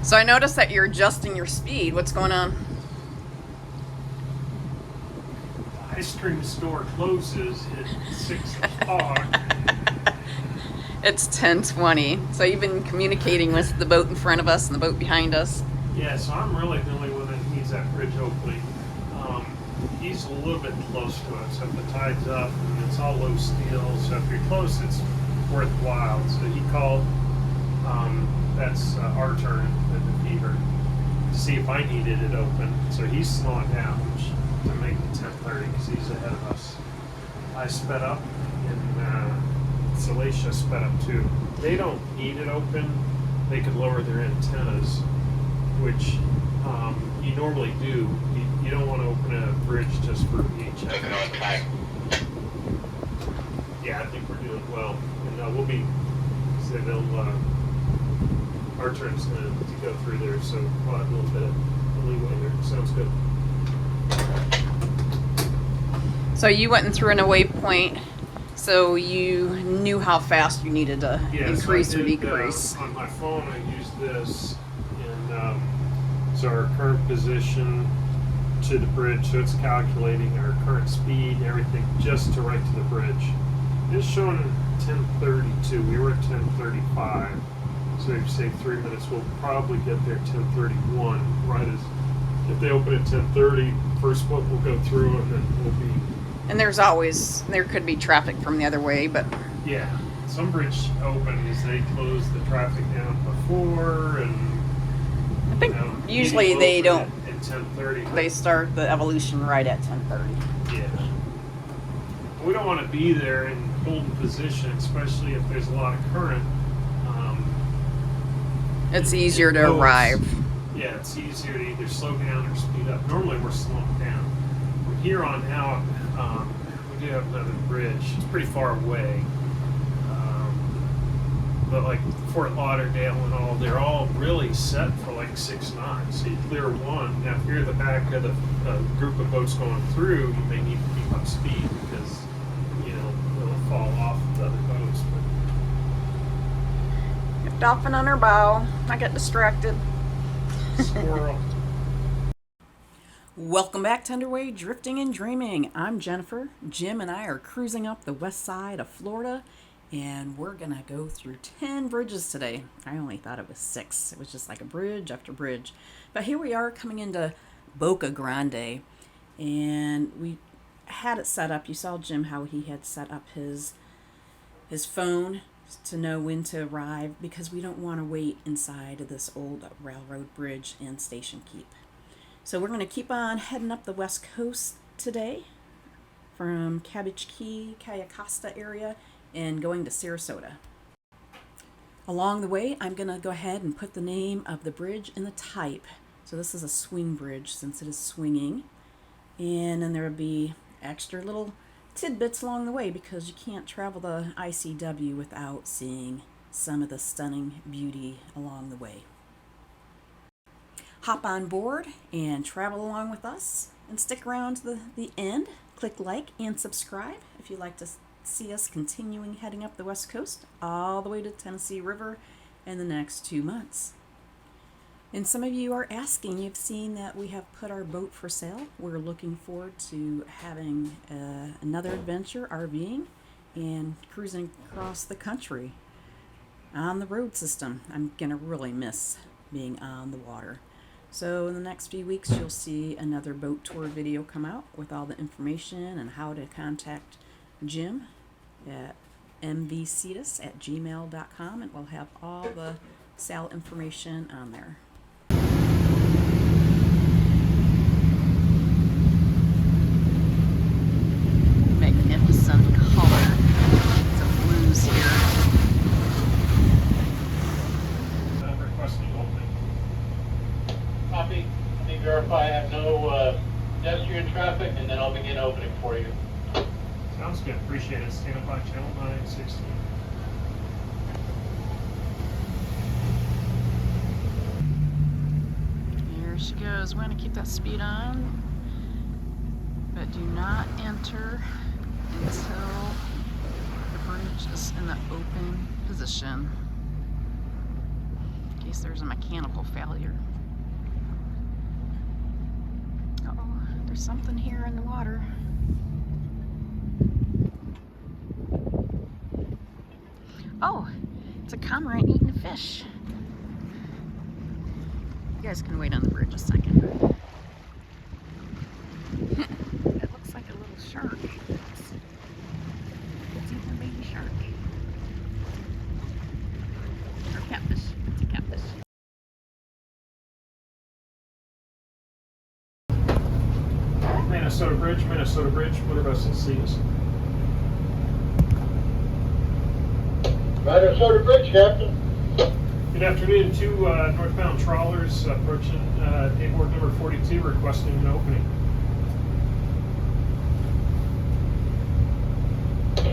So I noticed that you're adjusting your speed. What's going on? The ice cream store closes at 6 o'clock. It's 10:20. So you've been communicating with the boat in front of us and the boat behind us. Yeah, so I'm really the only one that needs that bridge opening. He's a little bit close to it, so if the tide's up and it's all low steel, so if you're close, it's worthwhile. So he called, that's our turn at the feeder, to see if I needed it open. So he's slowing down to make it 10:30 because he's ahead of us. I sped up and Salacia sped up too. They don't need it open. They could lower their antennas, which you normally do. You don't want to open a bridge just for VHF. Yeah, I think we're doing well, and we'll be. So our turn's going to go through there, so we'll have a little bit of leeway there. Sounds good. So you went and threw in a waypoint, so you knew how fast you needed to increase or decrease. On my phone, I used this, and so our current position to the bridge, so it's calculating our current speed, everything, just to right to the bridge. It's showing 10:32. We were at 10:35, so if you say 3 minutes, we'll probably get there 10:31. Right as if they open at 10:30, first boat will go through, and then we'll be. And there could be traffic from the other way, but yeah, some bridge opens, they close the traffic down before, and I think usually they don't. At 10:30. They start the evolution right at 10:30. Yeah. We don't want to be there in holding position, especially if there's a lot of current. It's easier to arrive. Yeah, it's easier to either slow down or speed up. Normally we're slowing down. From here on out, we do have another bridge. It's pretty far away. But like Fort Lauderdale and all, they're all really set for like 6 knots. So you clear one. Now if you're at the back of the group of boats going through, you may need to keep up speed because, it'll fall off the other boats. But Dolphin on her bow. I get distracted. squirrel. Welcome back to Underway Drifting and Dreaming. I'm Jennifer. Jim and I are cruising up the west side of Florida, and we're gonna go through 10 bridges today. I only thought it was 6. It was just like a bridge after bridge. But here we are coming into Boca Grande, and we had it set up. You saw Jim how he had set up his phone to know when to arrive, because we don't want to wait inside of this old railroad bridge and station keep. So we're going to keep on heading up the west coast today from Cabbage Key, Cayacasta area, and going to Sarasota. Along the way, I'm going to go ahead and put the name of the bridge and the type. So this is a swing bridge since it is swinging. And then there will be extra little tidbits along the way because you can't travel the ICW without seeing some of the stunning beauty along the way. Hop on board and travel along with us and stick around to the end. Click like and subscribe if you'd like to see us continuing heading up the west coast all the way to the Tennessee River in the next 2 months. And some of you are asking, you've seen that we have put our boat for sale. We're looking forward to having another adventure RVing and cruising across the country on the road system. I'm gonna really miss being on the water. So in the next few weeks, you'll see another boat tour video come out with all the information and how to contact Jim at MV Cetus at gmail.com, and we'll have all the sale information on there. Magnificent color. Some blues here. Requesting opening. Copy. Let me verify I have no pedestrian traffic, and then I'll begin opening for you. Sounds good. Appreciate it. Stand up by channel 916. Here she goes. We're going to keep that speed on, but do not enter until the bridge is in the open position. Okay, case there's a mechanical failure. Uh-oh, there's something here in the water. Oh, it's a cormorant eating a fish. You guys can wait on the bridge a second. It looks like a little shark. It's eating a baby shark. Or catfish. It's a catfish. Minnesota Bridge, motor vessel Cetus. Minnesota Bridge, Captain. Good afternoon. Two northbound trawlers approaching dayboard number 42, requesting an opening.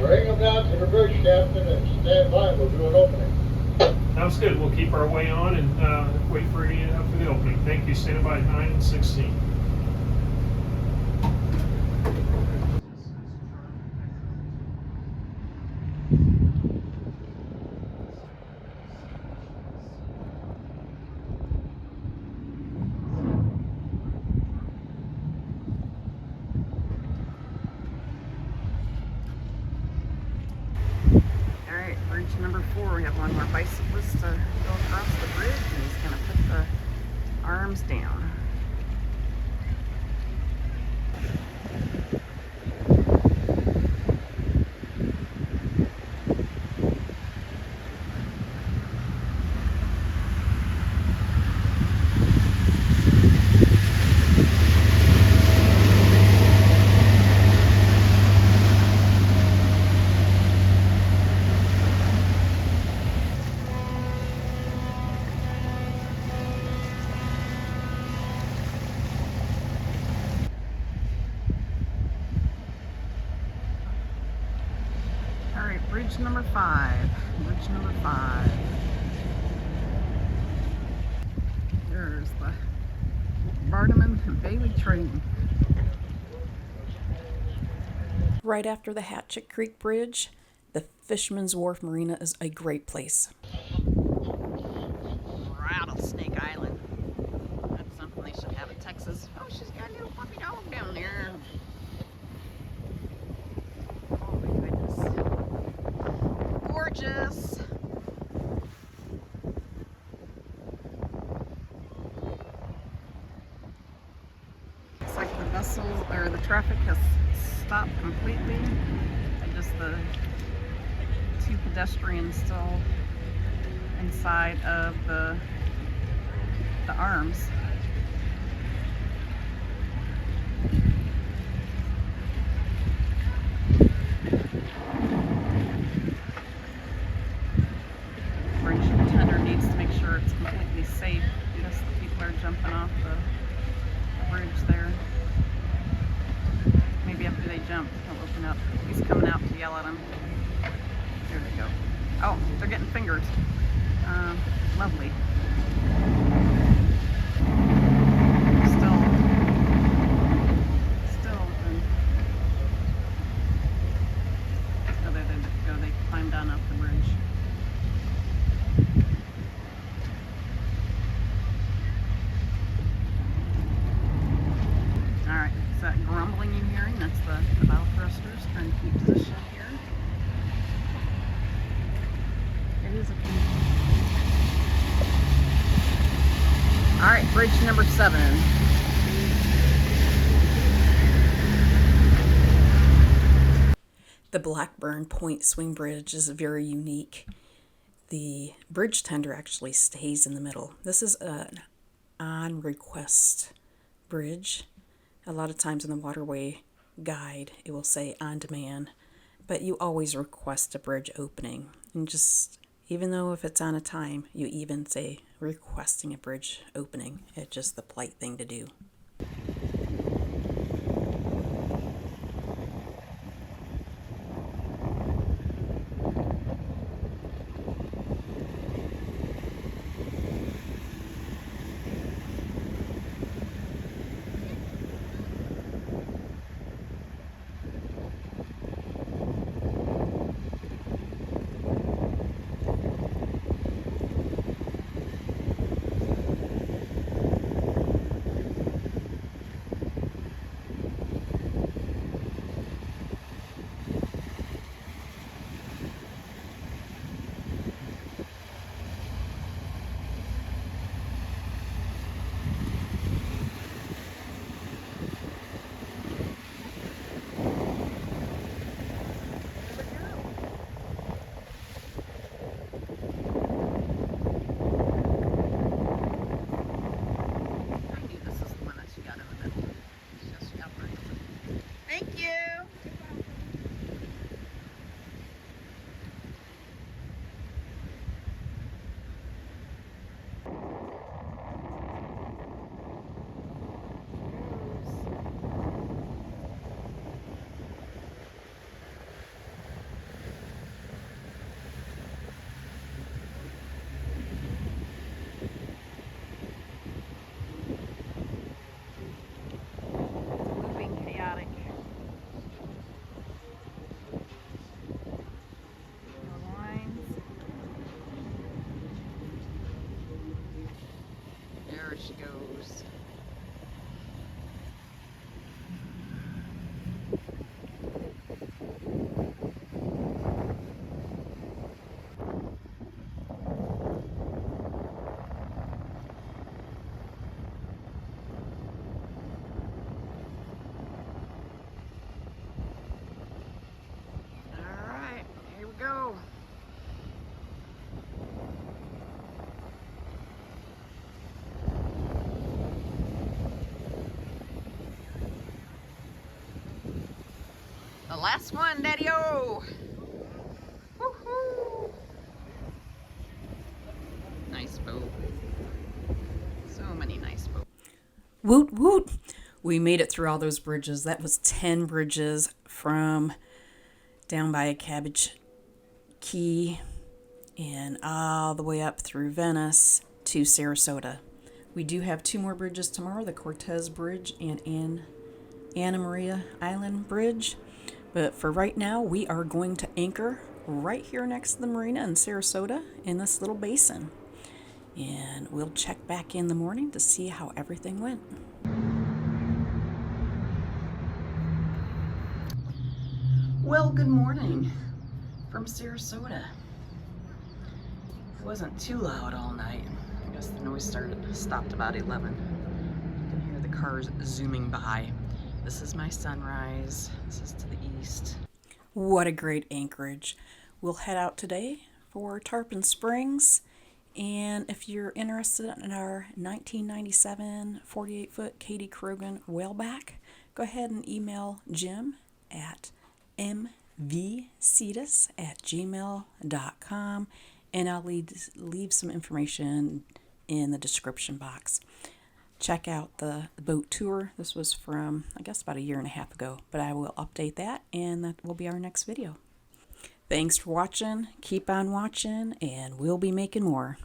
Bring them down to the bridge, Captain, and stand by. We'll do an opening. Sounds good. We'll keep our way on and wait for the opening. Thank you. Standing by 9 and 16. Alright, bridge number 4. We have one more bicyclist to go across the bridge, and he's going to put the arms down. Alright, bridge number 5. Bridge number 5. There's the Barnum and Bailey train. Right after the Hatchet Creek Bridge, the Fisherman's Wharf Marina is a great place. Rattlesnake Island. That's something they should have in Texas. Oh, she's got a little puppy dog down there. Oh my goodness. Gorgeous. Looks like the vessel or the traffic has stopped completely. And just the 2 pedestrians still inside of the arms. Bridge tender needs to make sure it's completely safe because the people are jumping off the bridge there. Maybe after they jump, he'll open up. He's coming out to yell at them. There they go. Oh, they're getting fingered. Lovely. Still open. Oh, there they go. They climbed on up the bridge. Alright, is that grumbling you're hearing? That's the bow thrusters trying to keep position here. It is a Alright, bridge number 7. The Blackburn Point Swing Bridge is very unique. The bridge tender actually stays in the middle. This is an on-request bridge. A lot of times in the waterway guide, it will say on demand, but you always request a bridge opening. And just, even though if it's on a time, you even say requesting a bridge opening. It's just the polite thing to do. she goes. All right, here we go. The last one, Daddy-o! Woohoo! Nice boat. So many nice boats. Woot woot! We made it through all those bridges. That was 10 bridges from down by Cabbage Key and all the way up through Venice to Sarasota. We do have 2 more bridges tomorrow, the Cortez Bridge and Anna Maria Island Bridge. But for right now, we are going to anchor right here next to the marina in Sarasota in this little basin. And we'll check back in the morning to see how everything went. Well, good morning from Sarasota. It wasn't too loud all night. I guess the noise stopped about 11. You can hear the cars zooming by. This is my sunrise. This is to the east. What a great anchorage. We'll head out today for Tarpon Springs. And if you're interested in our 1997 48-foot Kadey Krogen Whaleback, go ahead and email Jim at mvcetus@gmail.com, and I'll leave some information in the description box. Check out the boat tour. This was from, I guess, about a year and a half ago, but I will update that, and that will be our next video. Thanks for watching. Keep on watching, and we'll be making more.